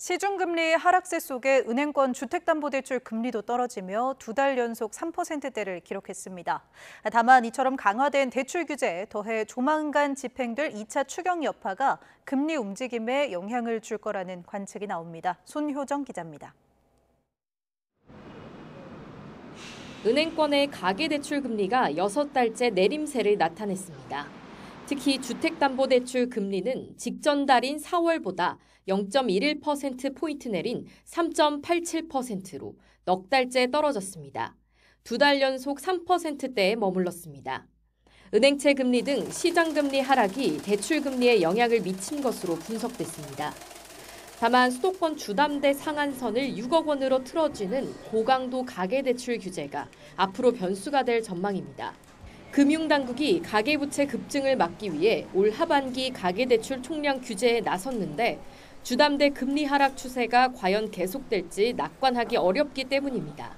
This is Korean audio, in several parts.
시중금리 하락세 속에 은행권 주택담보대출 금리도 떨어지며 2달 연속 3%대를 기록했습니다. 다만 이처럼 강화된 대출 규제에 더해 조만간 집행될 2차 추경 여파가 금리 움직임에 영향을 줄 거라는 관측이 나옵니다. 손효정 기자입니다. 은행권의 가계대출 금리가 6달째 내림세를 나타냈습니다. 특히 주택담보대출 금리는 직전 달인 4월보다 0.11%포인트 내린 3.87%로 넉 달째 떨어졌습니다. 2달 연속 3%대에 머물렀습니다. 은행채 금리 등 시장금리 하락이 대출 금리에 영향을 미친 것으로 분석됐습니다. 다만 수도권 주담대 상한선을 6억 원으로 틀어주는 고강도 가계대출 규제가 앞으로 변수가 될 전망입니다. 금융당국이 가계부채 급증을 막기 위해 올 하반기 가계대출 총량 규제에 나섰는데 주담대 금리 하락 추세가 과연 계속될지 낙관하기 어렵기 때문입니다.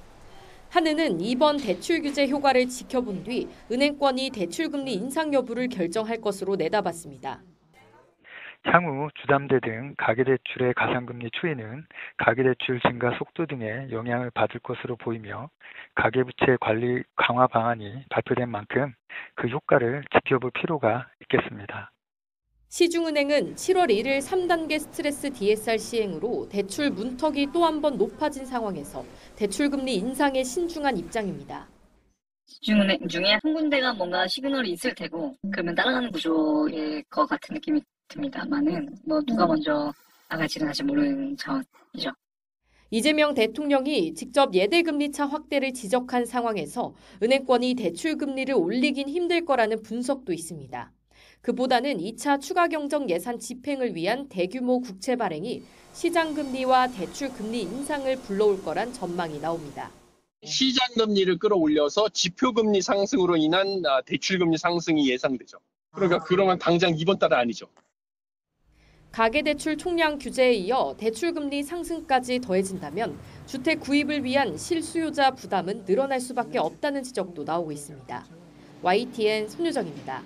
한은은 이번 대출 규제 효과를 지켜본 뒤 은행권이 대출금리 인상 여부를 결정할 것으로 내다봤습니다. 향후 주담대 등 가계대출의 가상금리 추이는 가계대출 증가 속도 등에 영향을 받을 것으로 보이며 가계부채 관리 강화 방안이 발표된 만큼 그 효과를 지켜볼 필요가 있겠습니다. 시중은행은 7월 1일 3단계 스트레스 DSR 시행으로 대출 문턱이 또 한 번 높아진 상황에서 대출금리 인상에 신중한 입장입니다. 시중은행 중에 한 군데가 뭔가 시그널이 있을 테고 그러면 따라가는 구조일 것 같은 느낌이 듭니다만은 누가 먼저 나갈지는 아직 모르는 차원이죠. 이재명 대통령이 직접 예대금리차 확대를 지적한 상황에서 은행권이 대출금리를 올리긴 힘들 거라는 분석도 있습니다. 그보다는 2차 추가 경정 예산 집행을 위한 대규모 국채 발행이 시장금리와 대출금리 인상을 불러올 거란 전망이 나옵니다. 시장금리를 끌어올려서 지표금리 상승으로 인한 대출금리 상승이 예상되죠. 그러면 당장 이번 달은 아니죠. 가계대출 총량 규제에 이어 대출금리 상승까지 더해진다면 주택 구입을 위한 실수요자 부담은 늘어날 수밖에 없다는 지적도 나오고 있습니다. YTN 손유정입니다.